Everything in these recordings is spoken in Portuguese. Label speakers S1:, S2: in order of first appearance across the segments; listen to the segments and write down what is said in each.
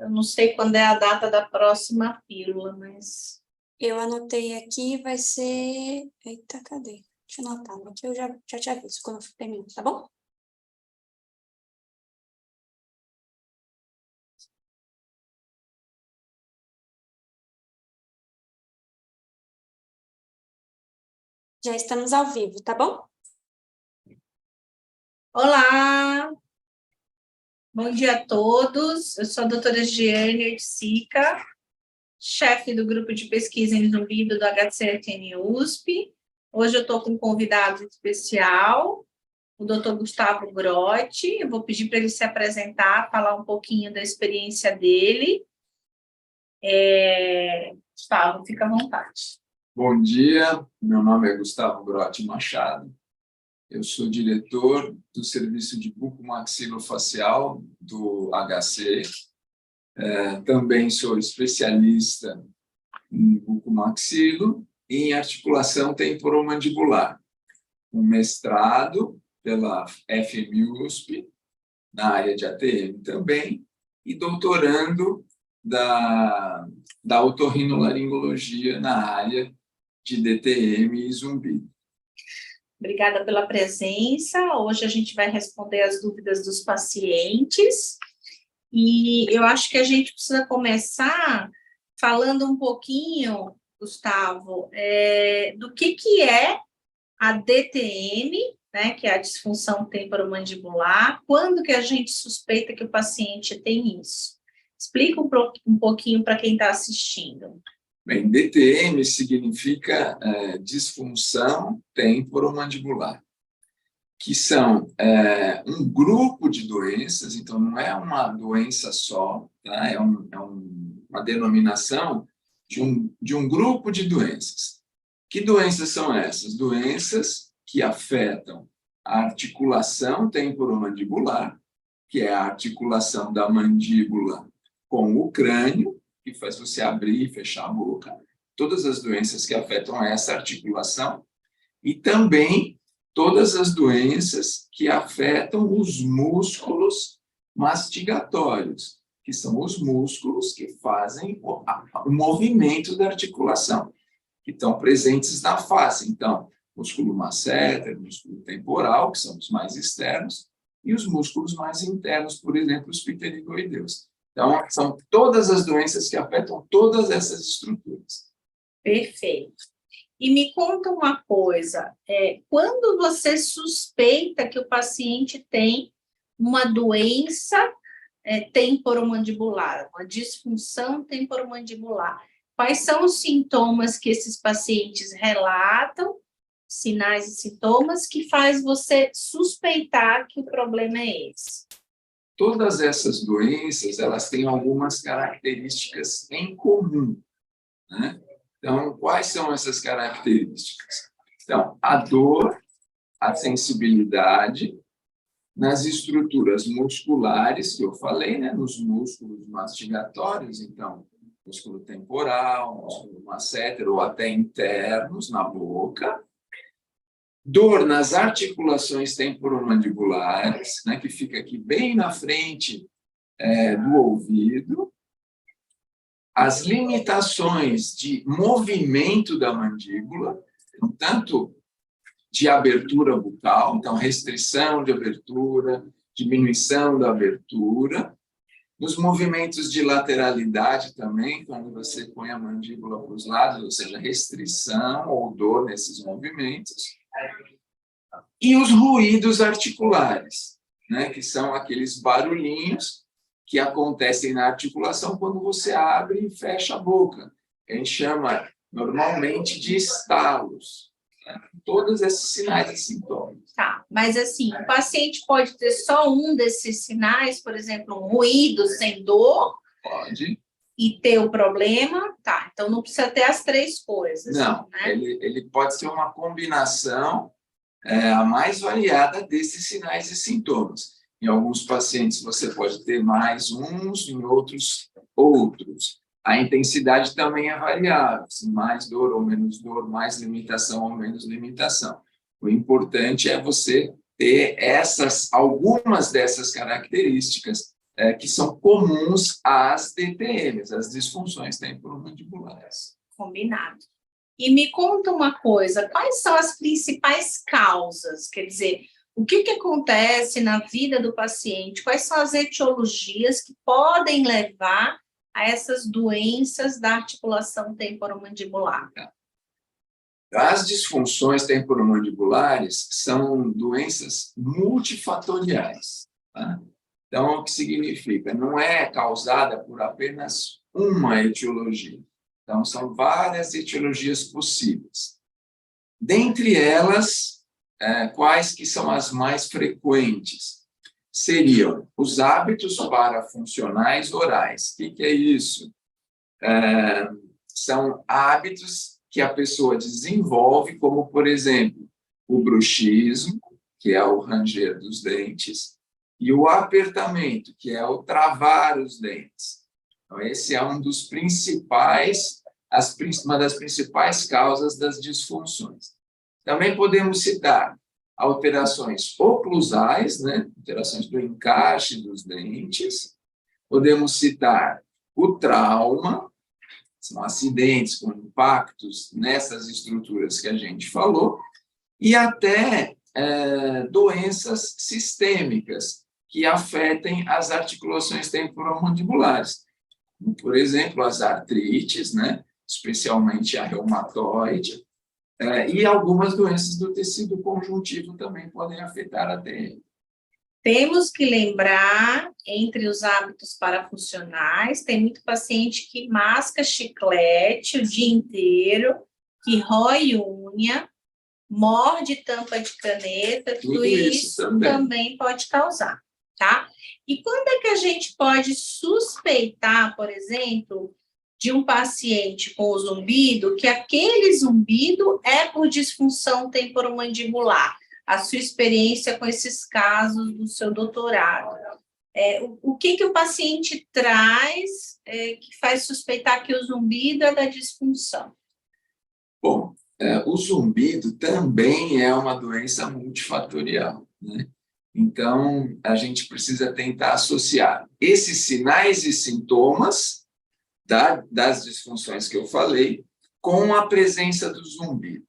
S1: Eu não sei quando é a data da próxima pílula, mas...
S2: Eu anotei aqui, vai ser... Eita, cadê? Deixa eu anotar aqui, eu já te aviso quando eu terminar, tá bom? Já estamos ao vivo, tá bom?
S1: Olá! Bom dia a todos. Eu sou a doutora Giane Sica, chefe do grupo de pesquisa em zumbido do HCFN USP. Hoje eu estou com um convidado especial, o doutor Gustavo Grotti. Eu vou pedir para ele se apresentar, falar um pouquinho da experiência dele. Gustavo, fica à vontade.
S3: Bom dia, meu nome é Gustavo Grotti Machado. Eu sou diretor do serviço de bucomaxilofacial do HC. Também sou especialista em bucomaxilo e em articulação temporomandibular. Um mestrado pela FMUSP, na área de ATM também, e doutorando da otorrinolaringologia na área de DTM e zumbido.
S1: Obrigada pela presença. Hoje a gente vai responder as dúvidas dos pacientes. E eu acho que a gente precisa começar falando um pouquinho, Gustavo, do que é a DTM, né, que é a disfunção temporomandibular, quando que a gente suspeita que o paciente tem isso. Explica um pouquinho para quem está assistindo.
S3: Bem, DTM significa disfunção temporomandibular, que são um grupo de doenças, então não é uma doença só, tá? É uma denominação de um grupo de doenças. Que doenças são essas? Doenças que afetam a articulação temporomandibular, que é a articulação da mandíbula com o crânio, que faz você abrir e fechar a boca, todas as doenças que afetam essa articulação, e também todas as doenças que afetam os músculos mastigatórios, que são os músculos que fazem o movimento da articulação, que estão presentes na face. Então, músculo masseter, músculo temporal, que são os mais externos, e os músculos mais internos, por exemplo, os pterigoideus. Então, são todas as doenças que afetam todas essas estruturas.
S1: Perfeito. E me conta uma coisa, quando você suspeita que o paciente tem uma doença temporomandibular, uma disfunção temporomandibular, quais são os sintomas que esses pacientes relatam, sinais e sintomas, que faz você suspeitar que o problema é esse?
S3: Todas essas doenças, elas têm algumas características em comum, né? Então, quais são essas características? Então, a dor, a sensibilidade nas estruturas musculares, que eu falei, né? Nos músculos mastigatórios, então, músculo temporal, músculo masseter, ou até internos na boca. Dor nas articulações temporomandibulares, né, que fica aqui bem na frente do ouvido. As limitações de movimento da mandíbula, tanto de abertura bucal, então restrição de abertura, diminuição da abertura. Nos movimentos de lateralidade também, quando você põe a mandíbula para os lados, ou seja, restrição ou dor nesses movimentos. E os ruídos articulares, né, que são aqueles barulhinhos que acontecem na articulação quando você abre e fecha a boca. A gente chama normalmente de estalos. Né? Todos esses sinais e sintomas.
S1: Tá, mas assim, o paciente pode ter só um desses sinais, por exemplo, um ruído sem dor?
S3: Pode.
S1: E ter o problema, tá, então não precisa ter as três coisas.
S3: Não,
S1: né?
S3: ele pode ser uma combinação a mais variada desses sinais e sintomas. Em alguns pacientes você pode ter mais uns, em outros, outros. A intensidade também é variável, se mais dor ou menos dor, mais limitação ou menos limitação. O importante é você ter algumas dessas características que são comuns às DTMs, às disfunções temporomandibulares.
S1: Combinado. E me conta uma coisa, quais são as principais causas? Quer dizer, o que acontece na vida do paciente? Quais são as etiologias que podem levar a essas doenças da articulação temporomandibular?
S3: As disfunções temporomandibulares são doenças multifatoriais. Tá? Então, o que significa? Não é causada por apenas uma etiologia. Então, são várias etiologias possíveis. Dentre elas, quais que são as mais frequentes? Seriam os hábitos parafuncionais orais. O que é isso? São hábitos que a pessoa desenvolve, como, por exemplo, o bruxismo, que é o ranger dos dentes, e o apertamento, que é o travar os dentes. Então, esse é um dos principais, uma das principais causas das disfunções. Também podemos citar alterações oclusais, né? Alterações do encaixe dos dentes. Podemos citar o trauma, são acidentes com impactos nessas estruturas que a gente falou, e até doenças sistêmicas que afetem as articulações temporomandibulares. Por exemplo, as artrites, né? Especialmente a reumatoide, e algumas doenças do tecido conjuntivo também podem afetar a TM.
S1: Temos que lembrar, entre os hábitos parafuncionais, tem muito paciente que masca chiclete o dia inteiro, que rói unha, morde tampa de caneta, tudo isso também pode causar, tá? E quando é que a gente pode suspeitar, por exemplo, de um paciente com zumbido, que aquele zumbido é por disfunção temporomandibular? A sua experiência com esses casos do seu doutorado. O que o paciente traz que faz suspeitar que o zumbido é da disfunção?
S3: Bom, o zumbido também é uma doença multifatorial, né? Então, a gente precisa tentar associar esses sinais e sintomas das disfunções que eu falei com a presença do zumbido.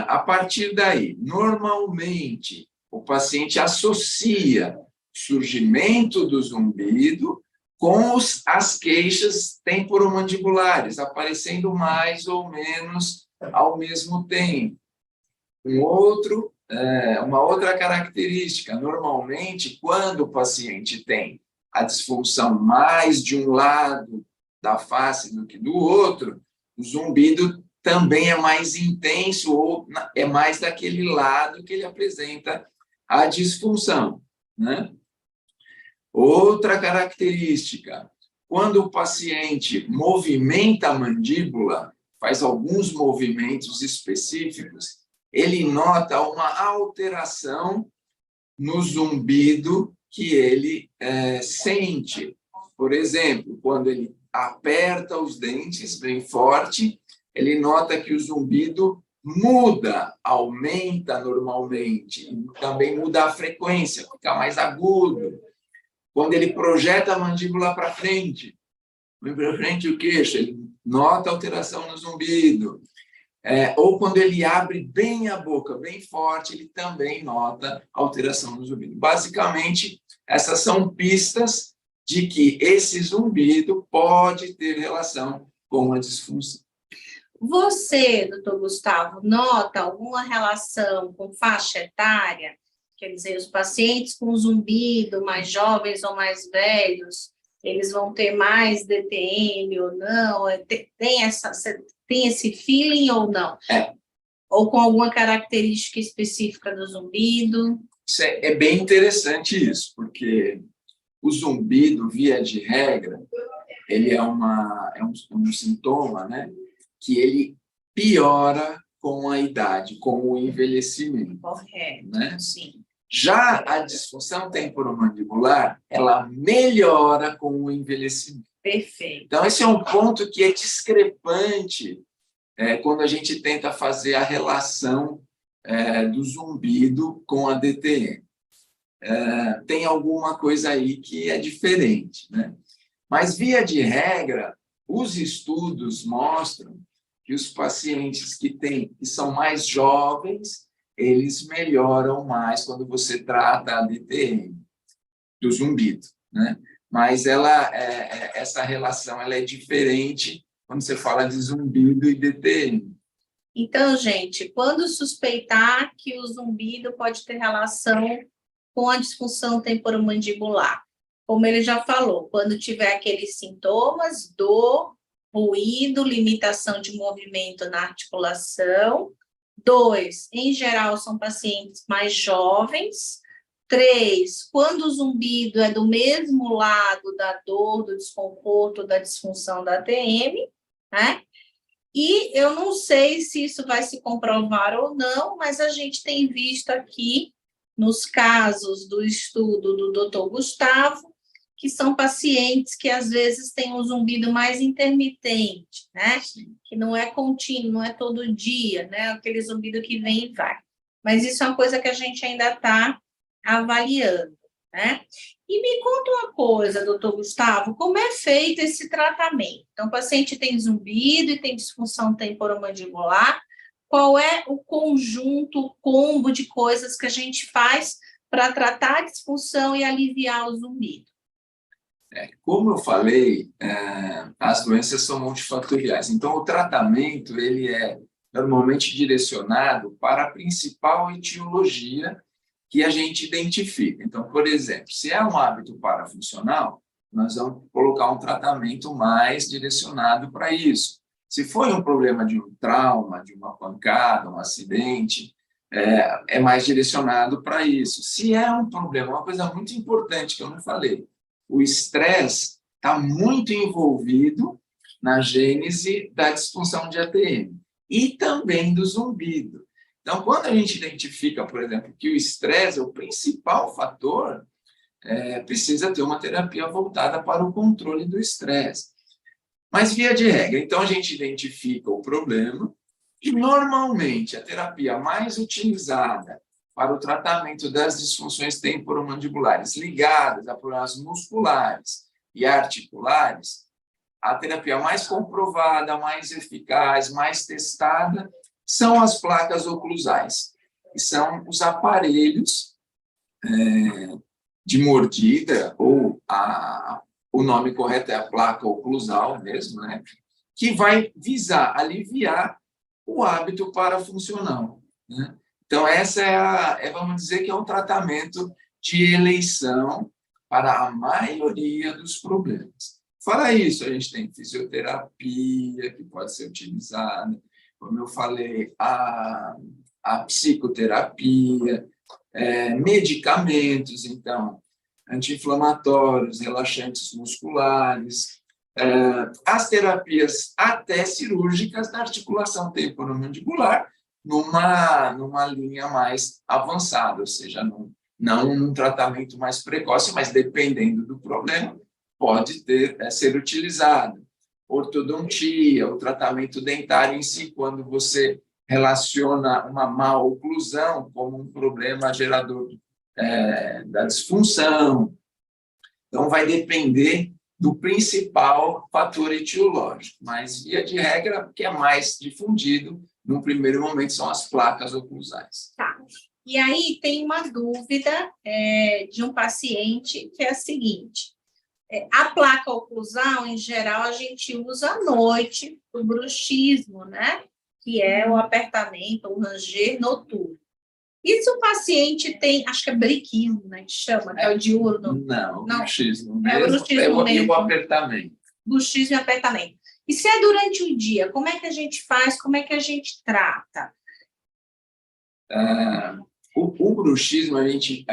S3: A partir daí, normalmente, o paciente associa o surgimento do zumbido com as queixas temporomandibulares, aparecendo mais ou menos ao mesmo tempo. Uma outra característica, normalmente, quando o paciente tem a disfunção mais de um lado da face do que do outro, o zumbido também é mais intenso ou é mais daquele lado que ele apresenta a disfunção, né? Outra característica, quando o paciente movimenta a mandíbula, faz alguns movimentos específicos, ele nota uma alteração no zumbido que ele sente. Por exemplo, quando ele aperta os dentes bem forte, ele nota que o zumbido muda, aumenta normalmente, também muda a frequência, fica mais agudo. Quando ele projeta a mandíbula para frente o queixo, ele nota alteração no zumbido. Ou quando ele abre bem a boca, bem forte, ele também nota alteração no zumbido. Basicamente, essas são pistas de que esse zumbido pode ter relação com a disfunção.
S1: Você, doutor Gustavo, nota alguma relação com faixa etária? Quer dizer, os pacientes com zumbido, mais jovens ou mais velhos, eles vão ter mais DTM ou não? Tem esse feeling ou não? Ou com alguma característica específica do zumbido?
S3: É bem interessante isso, porque o zumbido, via de regra, ele é um sintoma, né, que ele piora com a idade, com o envelhecimento.
S1: Correto,
S3: né?
S1: Sim.
S3: Já a disfunção temporomandibular, ela melhora com o envelhecimento.
S1: Perfeito.
S3: Então, esse é um ponto que é discrepante quando a gente tenta fazer a relação do zumbido com a DTM. tem alguma coisa aí que é diferente, né? Mas, via de regra, os estudos mostram que os pacientes que são mais jovens, eles melhoram mais quando você trata a DTM, do zumbido, né? Mas essa relação ela é diferente quando você fala de zumbido e DTM.
S1: Então, gente, quando suspeitar que o zumbido pode ter relação com a disfunção temporomandibular, como ele já falou, quando tiver aqueles sintomas, dor, ruído, limitação de movimento na articulação. 2, em geral, são pacientes mais jovens. 3, quando o zumbido é do mesmo lado da dor, do desconforto, da disfunção da TM, né? E eu não sei se isso vai se comprovar ou não, mas a gente tem visto aqui, nos casos do estudo do Dr. Gustavo, que são pacientes que às vezes têm um zumbido mais intermitente, né? Que não é contínuo, não é todo dia, né? Aquele zumbido que vem e vai. Mas isso é uma coisa que a gente ainda está avaliando, né? E me conta uma coisa, doutor Gustavo, como é feito esse tratamento? Então, o paciente tem zumbido e tem disfunção temporomandibular, qual é o conjunto, o combo de coisas que a gente faz para tratar a disfunção e aliviar o zumbido?
S3: Como eu falei, as doenças são multifatoriais. Então, o tratamento ele é normalmente direcionado para a principal etiologia que a gente identifica. Então, por exemplo, se é um hábito parafuncional, nós vamos colocar um tratamento mais direcionado para isso. Se foi um problema de um trauma, de uma pancada, um acidente, é mais direcionado para isso. Se é um problema, uma coisa muito importante que eu não falei, o estresse está muito envolvido na gênese da disfunção de ATM e também do zumbido. Então, quando a gente identifica, por exemplo, que o estresse é o principal fator, precisa ter uma terapia voltada para o controle do estresse. Mas, via de regra, então a gente identifica o problema e, normalmente, a terapia mais utilizada para o tratamento das disfunções temporomandibulares ligadas a problemas musculares e articulares, a terapia mais comprovada, mais eficaz, mais testada, são as placas oclusais, que são os aparelhos de mordida, ou o nome correto é a placa oclusal mesmo, né? Que vai visar aliviar o hábito parafuncional, né? Então, essa vamos dizer que é um tratamento de eleição para a maioria dos problemas. Fora isso, a gente tem fisioterapia, que pode ser utilizada, como eu falei, a psicoterapia, medicamentos, então, anti-inflamatórios, relaxantes musculares, as terapias até cirúrgicas da articulação temporomandibular, numa linha mais avançada, ou seja, não num tratamento mais precoce, mas dependendo do problema, pode ser utilizado. Ortodontia, o tratamento dentário em si, quando você relaciona uma má oclusão como um problema gerador da disfunção. Então, vai depender do principal fator etiológico, mas, via de regra, o que é mais difundido, num primeiro momento, são as placas oclusais.
S1: Tá. E aí tem uma dúvida de um paciente que é a seguinte: a placa oclusal, em geral, a gente usa à noite, o bruxismo, né? Que é o apertamento, o ranger noturno. E se o paciente tem, acho que é briquismo, né, que chama, que é o diurno?
S3: Não, bruxismo
S1: mesmo.
S3: É o bruxismo mesmo. E o apertamento.
S1: Bruxismo e apertamento. E se é durante o dia, como é que a gente faz, como é que a gente trata?
S3: O bruxismo a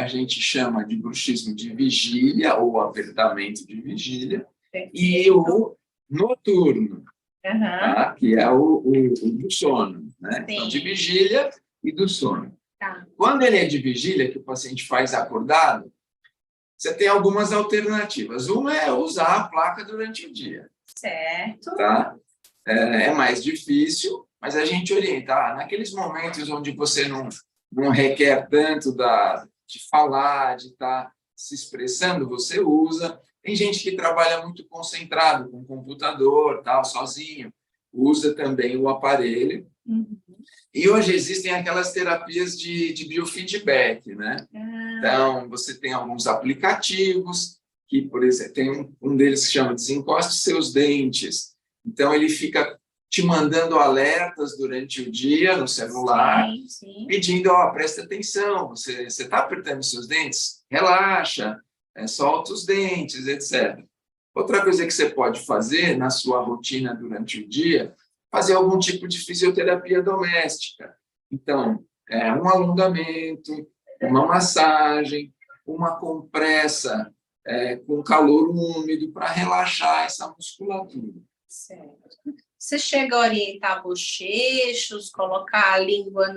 S3: gente chama de bruxismo de vigília, ou apertamento de vigília, e o noturno, tá? Que é o do sono, né? Então, de vigília e do sono.
S1: Tá.
S3: Quando ele é de vigília, que o paciente faz acordado, você tem algumas alternativas. Uma é usar a placa durante o dia.
S1: Certo.
S3: Tá? É mais difícil, mas a gente orienta. Naqueles momentos onde você não requer tanto de falar, de estar se expressando, você usa. Tem gente que trabalha muito concentrado com o computador, tal, sozinho, usa também o aparelho.
S1: Uhum.
S3: E hoje existem aquelas terapias de biofeedback, né? Então, você tem alguns aplicativos que, por exemplo, tem um deles que chama Desencoste Seus Dentes. Então, ele fica te mandando alertas durante o dia no celular,
S1: Sim, sim.
S3: pedindo, presta atenção, você está apertando seus dentes? Relaxa, solta os dentes, etc. Outra coisa que você pode fazer na sua rotina durante o dia, fazer algum tipo de fisioterapia doméstica. Então, um alongamento, uma massagem, uma compressa com calor úmido para relaxar essa musculatura.
S1: Certo. Você chega a orientar bochechos, colocar a língua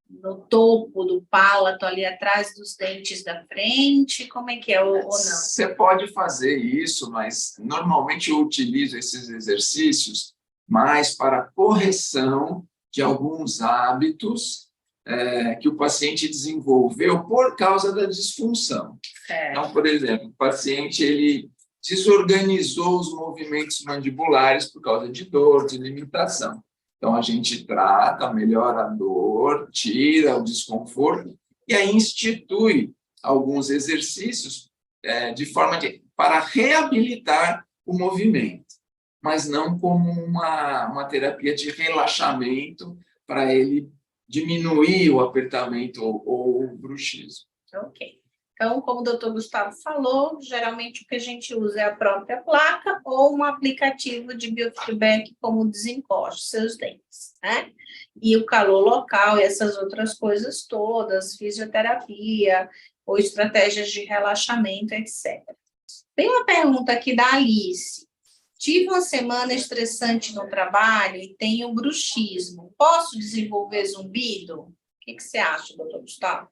S1: no topo do palato, ali atrás dos dentes da frente? Como é que é, ou não?
S3: Você pode fazer isso, mas normalmente eu utilizo esses exercícios mais para correção de alguns hábitos que o paciente desenvolveu por causa da disfunção. Então, por exemplo, o paciente ele desorganizou os movimentos mandibulares por causa de dor, de limitação. Então, a gente trata, melhora a dor, tira o desconforto e aí institui alguns exercícios de forma para reabilitar o movimento, mas não como uma terapia de relaxamento para ele diminuir o apertamento ou o bruxismo.
S1: Ok. Então, como o doutor Gustavo falou, geralmente o que a gente usa é a própria placa ou um aplicativo de biofeedback como o Desencoste Seus Dentes, né? E o calor local e essas outras coisas todas, fisioterapia ou estratégias de relaxamento, etc. Tem uma pergunta aqui da Alice. Tive uma semana estressante no trabalho e tenho bruxismo. Posso desenvolver zumbido? O que você acha, doutor Gustavo?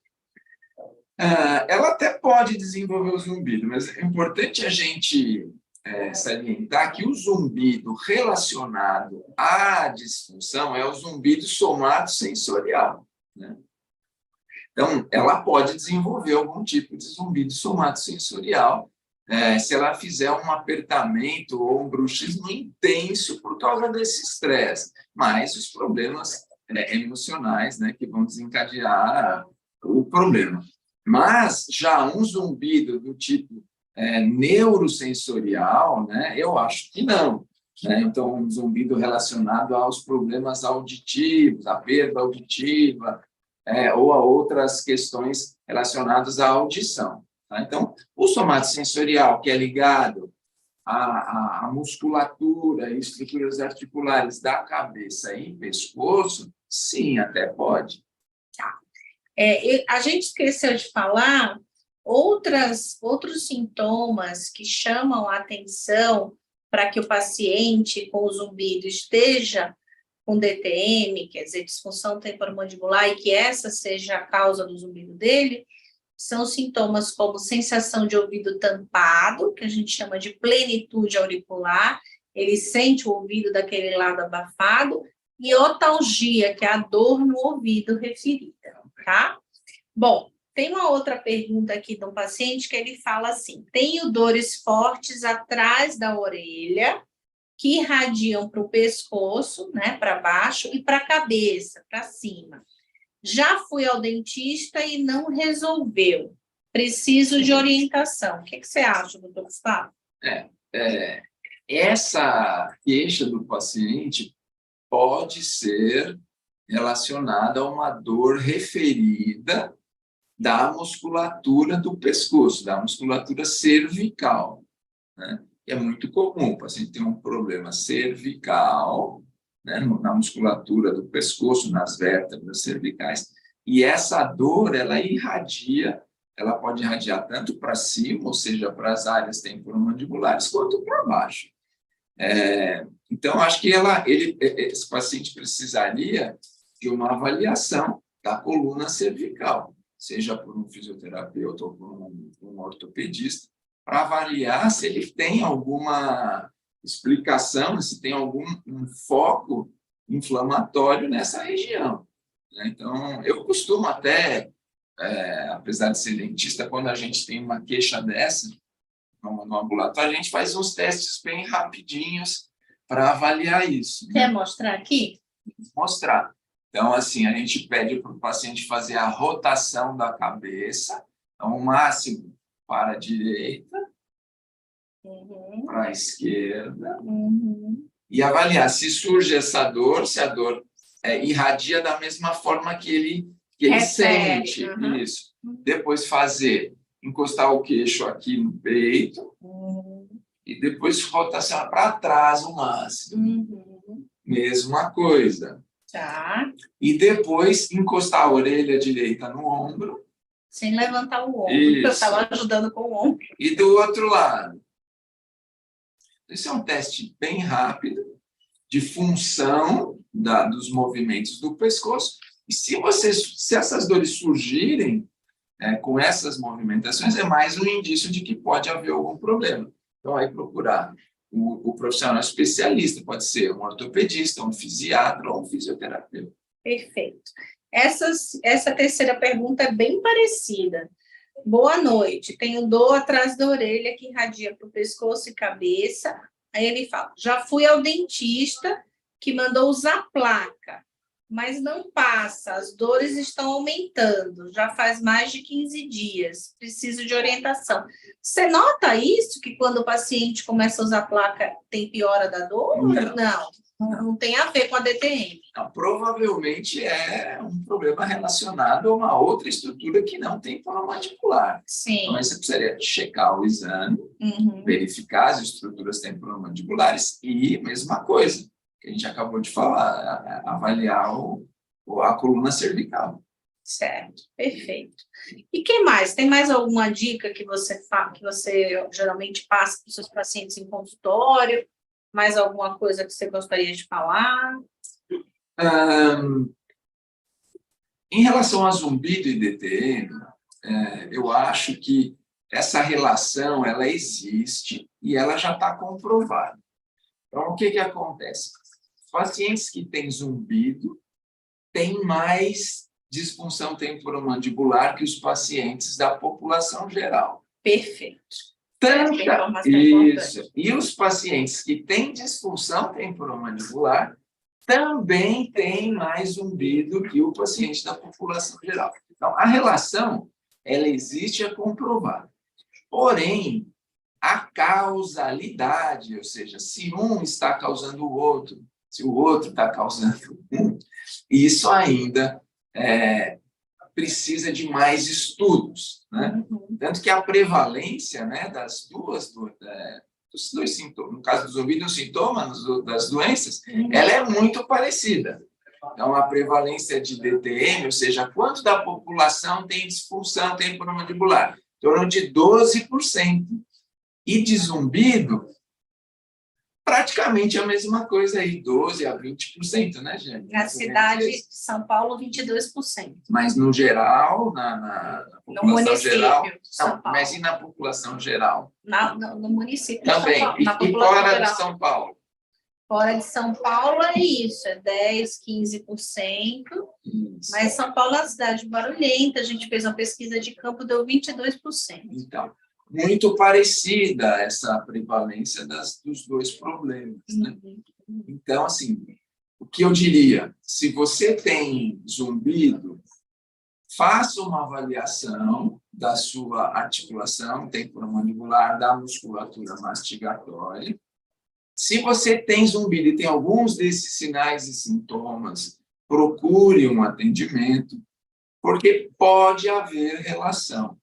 S3: Ela até pode desenvolver o zumbido, mas é importante a gente salientar que o zumbido relacionado à disfunção é o zumbido somatosensorial, né? Então, ela pode desenvolver algum tipo de zumbido somatosensorial se ela fizer um apertamento ou um bruxismo intenso por causa desse estresse, mas os problemas emocionais, né, que vão desencadear o problema. Mas já um zumbido do tipo neurosensorial, né, eu acho que não. Né? Então, um zumbido relacionado aos problemas auditivos, à perda auditiva, ou a outras questões relacionadas à audição. Tá? Então, o somatosensorial, que é ligado à musculatura e estruturas articulares da cabeça e pescoço, sim, até pode.
S1: A gente esqueceu de falar outros sintomas que chamam a atenção para que o paciente com o zumbido esteja com DTM, quer dizer, disfunção temporomandibular, e que essa seja a causa do zumbido dele, são sintomas como sensação de ouvido tampado, que a gente chama de plenitude auricular, ele sente o ouvido daquele lado abafado, e otalgia, que é a dor no ouvido referida, tá? Bom, tem uma outra pergunta aqui de um paciente que ele fala assim: tenho dores fortes atrás da orelha, que irradiam para o pescoço, né, para baixo, e para a cabeça, para cima. Já fui ao dentista e não resolveu. Preciso de orientação. O que você acha, doutor Gustavo?
S3: Essa queixa do paciente pode ser relacionada a uma dor referida da musculatura do pescoço, da musculatura cervical, né? É muito comum o paciente ter um problema cervical, né, na musculatura do pescoço, nas vértebras cervicais, e essa dor, ela pode irradiar tanto para cima, ou seja, para as áreas temporomandibulares, quanto para baixo. Então, acho que esse paciente precisaria de uma avaliação da coluna cervical, seja por um fisioterapeuta ou por um ortopedista, para avaliar se ele tem alguma explicação, se tem algum foco inflamatório nessa região. Então, eu costumo até apesar de ser dentista, quando a gente tem uma queixa dessa, no ambulatório, a gente faz uns testes bem rapidinhos para avaliar isso.
S1: Quer mostrar aqui?
S3: Mostrar. Então, assim, a gente pede para o paciente fazer a rotação da cabeça, então, o máximo para a direita, para a esquerda, e avaliar se surge essa dor, se a dor irradia da mesma forma que ele sente. Isso. Depois encostar o queixo aqui no peito, e depois rotacionar para trás o máximo. Mesma coisa.
S1: Tá.
S3: E depois encostar a orelha direita no ombro.
S1: Sem levantar o ombro, porque eu estava ajudando com o ombro.
S3: E do outro lado. Esse é um teste bem rápido, de função dos movimentos do pescoço. E se essas dores surgirem com essas movimentações, é mais um indício de que pode haver algum problema. Então, aí procurar o profissional especialista, pode ser um ortopedista, um fisiatra ou um fisioterapeuta.
S1: Perfeito. Essa terceira pergunta é bem parecida. Boa noite, tenho dor atrás da orelha que irradia para o pescoço e cabeça. Aí ele fala, já fui ao dentista que mandou usar placa, mas não passa, as dores estão aumentando, já faz mais de 15 dias, preciso de orientação. Você nota isso, que quando o paciente começa a usar placa, tem piora da dor? Não tem a ver com a DTM.
S3: Não, provavelmente é um problema relacionado a uma outra estrutura que não tem temporomandibular.
S1: Sim.
S3: Então, aí você precisaria checar o exame, verificar as estruturas temporomandibulares e, mesma coisa, que a gente acabou de falar, avaliar a coluna cervical.
S1: Certo, perfeito. E que mais? Tem mais alguma dica que você geralmente passa para os seus pacientes em consultório? Mais alguma coisa que você gostaria de falar?
S3: Em relação a zumbido e DTM, eu acho que essa relação ela existe e ela já está comprovada. Então, o que acontece? Os pacientes que têm zumbido têm mais disfunção temporomandibular que os pacientes da população geral.
S1: Perfeito.
S3: Isso. E os pacientes que têm disfunção temporomandibular também têm mais zumbido que o paciente da população geral. Então, a relação, ela existe, é comprovada. Porém, a causalidade, ou seja, se um está causando o outro, se o outro está causando um, isso ainda precisa de mais estudos, né? Tanto que a prevalência, né, dos dois sintomas, no caso do zumbido, os sintomas das doenças, ela é muito parecida. Então, a prevalência de DTM, ou seja, quanto da população tem disfunção temporomandibular? Em torno de 12%. E de zumbido, praticamente a mesma coisa aí, 12% a 20%, né, gente?
S1: Na cidade de São Paulo, 22%.
S3: Mas no geral, na população
S1: no município
S3: geral,
S1: de São Paulo.
S3: Mas e na população geral?
S1: No município
S3: também.
S1: de São Paulo.
S3: E fora de São Paulo?
S1: Fora de São Paulo é isso, é 10%, 15%. Isso. Mas São Paulo é uma cidade barulhenta, a gente fez uma pesquisa de campo, deu 22%.
S3: Então, muito parecida essa prevalência dos dois problemas, né? Então, assim, o que eu diria, se você tem zumbido, faça uma avaliação da sua articulação temporomandibular, da musculatura mastigatória. Se você tem zumbido e tem alguns desses sinais e sintomas, procure um atendimento, porque pode haver relação.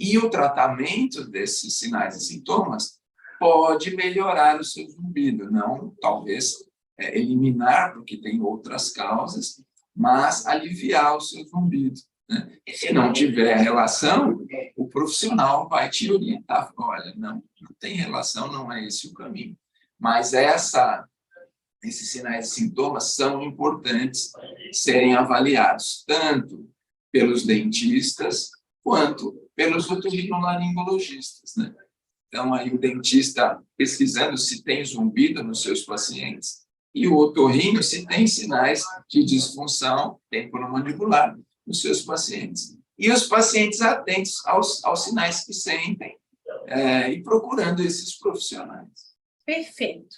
S3: E o tratamento desses sinais e sintomas pode melhorar o seu zumbido, não talvez eliminar, porque tem outras causas, mas aliviar o seu zumbido, né? E se não tiver relação, o profissional vai te orientar. Olha, não tem relação, não é esse o caminho. Mas esses sinais e sintomas são importantes serem avaliados, tanto pelos dentistas quanto pelos otorrinolaringologistas, né? Então, aí o dentista pesquisando se tem zumbido nos seus pacientes e o otorrino se tem sinais de disfunção temporomandibular nos seus pacientes. e os pacientes atentos aos sinais que sentem e procurando esses profissionais.
S1: Perfeito.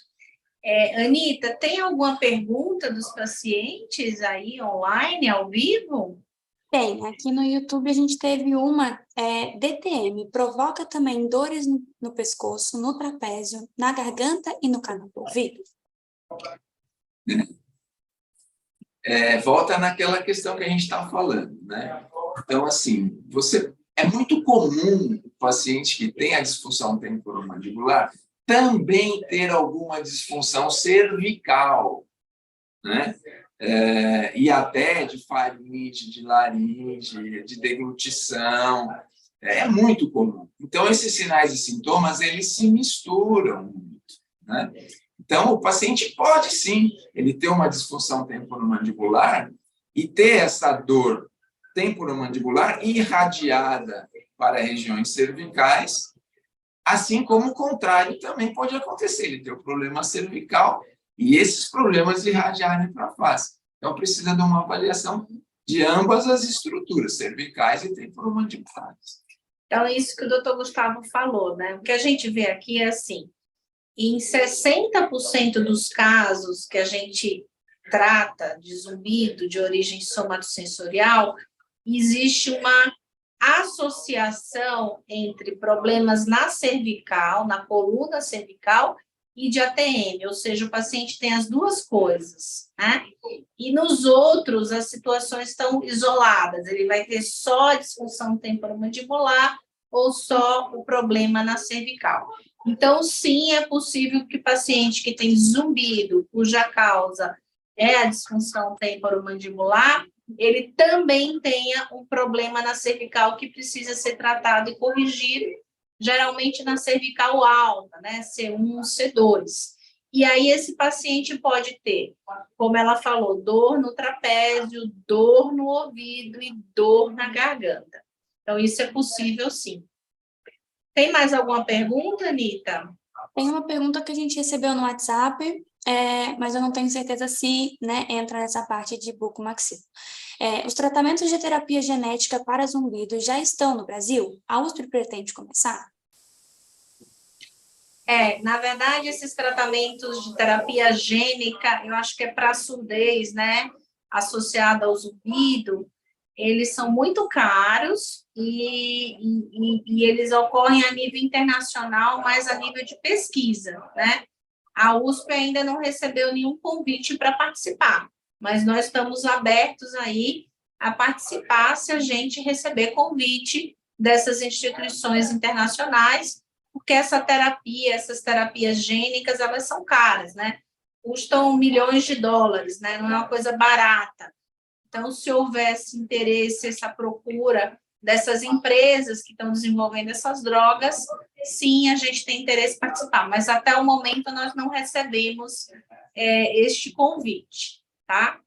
S1: Anita, tem alguma pergunta dos pacientes aí online, ao vivo?
S2: Bem, aqui no YouTube a gente teve uma, DTM, provoca também dores no pescoço, no trapézio, na garganta e no canal do ouvido?
S3: Volta naquela questão que a gente está falando, né? Então, assim, é muito comum o paciente que tem a disfunção temporomandibular também ter alguma disfunção cervical, né? E até de faringe, de laringe, de deglutição, é muito comum. Então, esses sinais e sintomas, eles se misturam muito, né? Então, o paciente pode, sim, ele ter uma disfunção temporomandibular e ter essa dor temporomandibular irradiada para regiões cervicais, assim como o contrário também pode acontecer, ele ter o problema cervical e esses problemas irradiarem para a face. Então, precisa de uma avaliação de ambas as estruturas, cervicais e temporomandibulares.
S1: Então, isso que o doutor Gustavo falou, né? O que a gente vê aqui é assim, em 60% dos casos que a gente trata de zumbido de origem somatosensorial, existe uma associação entre problemas na cervical, na coluna cervical e de ATM, ou seja, o paciente tem as duas coisas, né? E nos outros, as situações estão isoladas, ele vai ter só a disfunção temporomandibular ou só o problema na cervical. Então, sim, é possível que paciente que tem zumbido, cuja causa é a disfunção temporomandibular, ele também tenha um problema na cervical que precisa ser tratado e corrigido, geralmente na cervical alta, né, C1, C2. E aí esse paciente pode ter, como ela falou, dor no trapézio, dor no ouvido e dor na garganta. Então, isso é possível, sim. Tem mais alguma pergunta, Anitta?
S2: Tem uma pergunta que a gente recebeu no WhatsApp, mas eu não tenho certeza se, né, entra nessa parte de bucomaxilo. Os tratamentos de terapia genética para zumbido já estão no Brasil? A USP pretende começar?
S1: Na verdade, esses tratamentos de terapia gênica, eu acho que é para surdez, né, associada ao zumbido, eles são muito caros e eles ocorrem a nível internacional, mas a nível de pesquisa, né? A USP ainda não recebeu nenhum convite para participar, mas nós estamos abertos aí a participar se a gente receber convite dessas instituições internacionais, porque essas terapias gênicas, elas são caras, né? Custam milhões de dólares, né? Não é uma coisa barata. Então, se houvesse interesse, essa procura dessas empresas que estão desenvolvendo essas drogas, sim, a gente tem interesse em participar, mas até o momento nós não recebemos este convite, tá?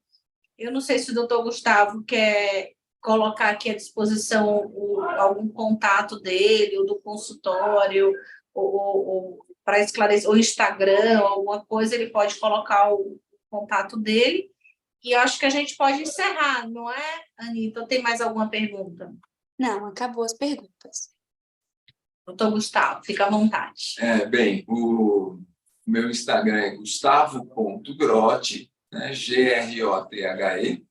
S1: Eu não sei se o doutor Gustavo quer colocar aqui à disposição algum contato dele, ou do consultório, ou para esclarecer, ou Instagram, alguma coisa, ele pode colocar o contato dele. E eu acho que a gente pode encerrar, não é, Anitta? Ou tem mais alguma pergunta?
S2: Não, acabou as perguntas.
S1: Doutor Gustavo, fica à vontade.
S3: Bem, o meu Instagram é gustavo.grotti, né, Grothe.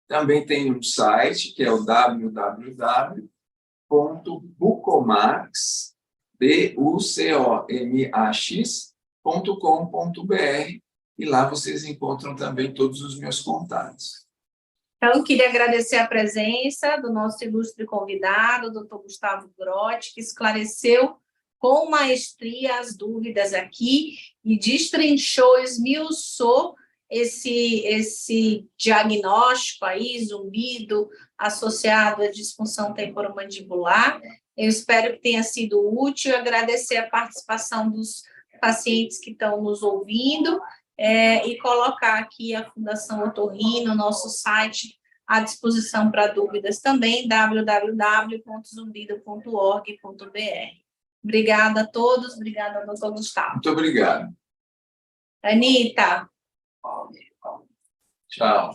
S3: Também tem um site, que é o www.bucomax.com.br, e lá vocês encontram também todos os meus contatos.
S1: Então, queria agradecer a presença do nosso ilustre convidado, doutor Gustavo Grotti, que esclareceu com maestria as dúvidas aqui e destrinchou, esmiuçou esse diagnóstico aí, zumbido, associado à disfunção temporomandibular. Eu espero que tenha sido útil e agradecer a participação dos pacientes que estão nos ouvindo, e colocar aqui a Fundação Otorrino, nosso site, à disposição para dúvidas também, www.zumbido.org.br. Obrigada a todos, obrigada, doutor Gustavo.
S3: Muito obrigado.
S1: Anitta.
S3: Tchau.